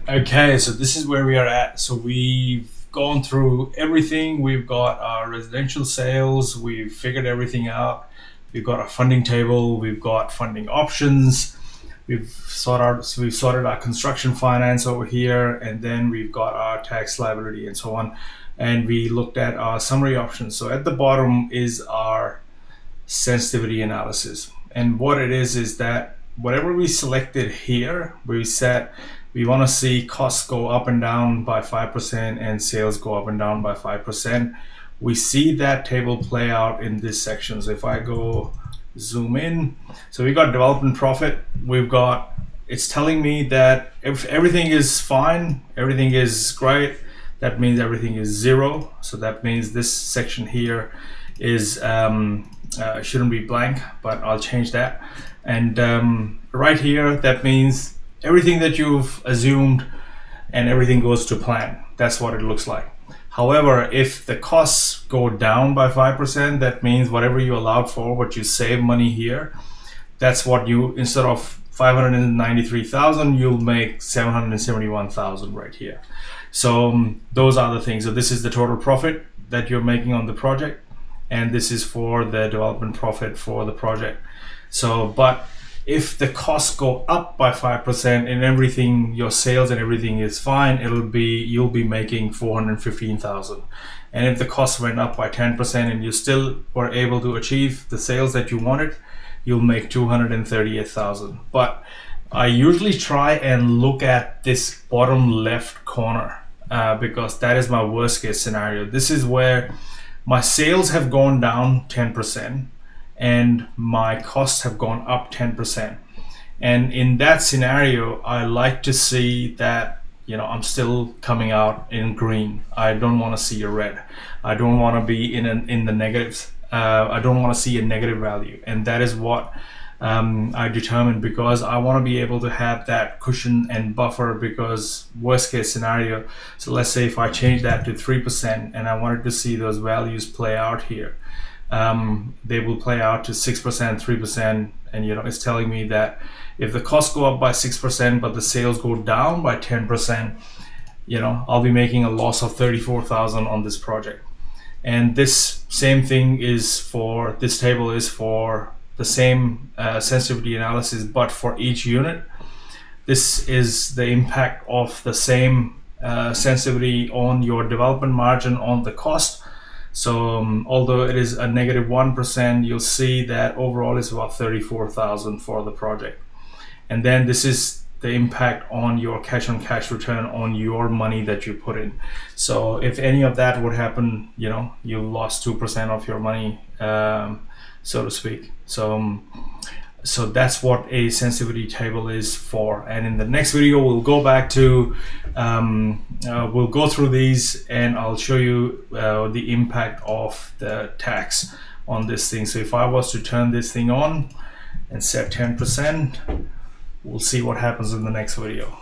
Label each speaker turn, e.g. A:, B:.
A: Okay, so this is where we are at. So we've gone through everything. We've got our residential sales. We've figured everything out. We've got our funding table. We've got funding options. We've sorted our construction finance over here, and then we've got our tax liability and so on. And we looked at our summary options. So at the bottom is our sensitivity analysis. And what it is that whatever we selected here, we said we want to see costs go up and down by 5% and sales go up and down by 5%. We see that table play out in this section. So if I go zoom in, so we got development profit. It's telling me that if everything is fine, everything is great, that means everything is zero. So that means this section here is shouldn't be blank, but I'll change that. And right here, that means everything that you've assumed and everything goes to plan. That's what it looks like. However, if the costs go down by 5%, that means whatever you allowed for, what you save money here, that's what you, instead of 593,000, you'll make 771,000 right here. So those are the things. So this is the total profit that you're making on the project, and this is for the development profit for the project. So, but if the costs go up by 5% and everything, your sales and everything is fine, you'll be making 415,000. And if the costs went up by 10% and you still were able to achieve the sales that you wanted, you'll make 238,000. But I usually try and look at this bottom left corner because that is my worst case scenario. This is where my sales have gone down 10% and my costs have gone up 10%. And in that scenario, I like to see that, I'm still coming out in green. I don't want to see a red. I don't want to be in the negatives. I don't want to see a negative value. And that is what I determined, because I want to be able to have that cushion and buffer, because worst case scenario. So let's say if I change that to 3% and I wanted to see those values play out here, they will play out to 6%, 3%. And it's telling me that if the costs go up by 6% but the sales go down by 10%, I'll be making a loss of 34,000 on this project. And this same thing is for this table, is for the same sensitivity analysis, but for each unit. This is the impact of the same sensitivity on your development margin on the cost. So although it is a negative 1%, you'll see that overall is about 34,000 for the project. And then this is the impact on your cash on cash return on your money that you put in. So if any of that would happen, you lost 2% of your money, so to speak. So that's what a sensitivity table is for. And in the next video, we'll go back to, we'll go through these and I'll show you the impact of the tax on this thing. So if I was to turn this thing on and set 10%, we'll see what happens in the next video.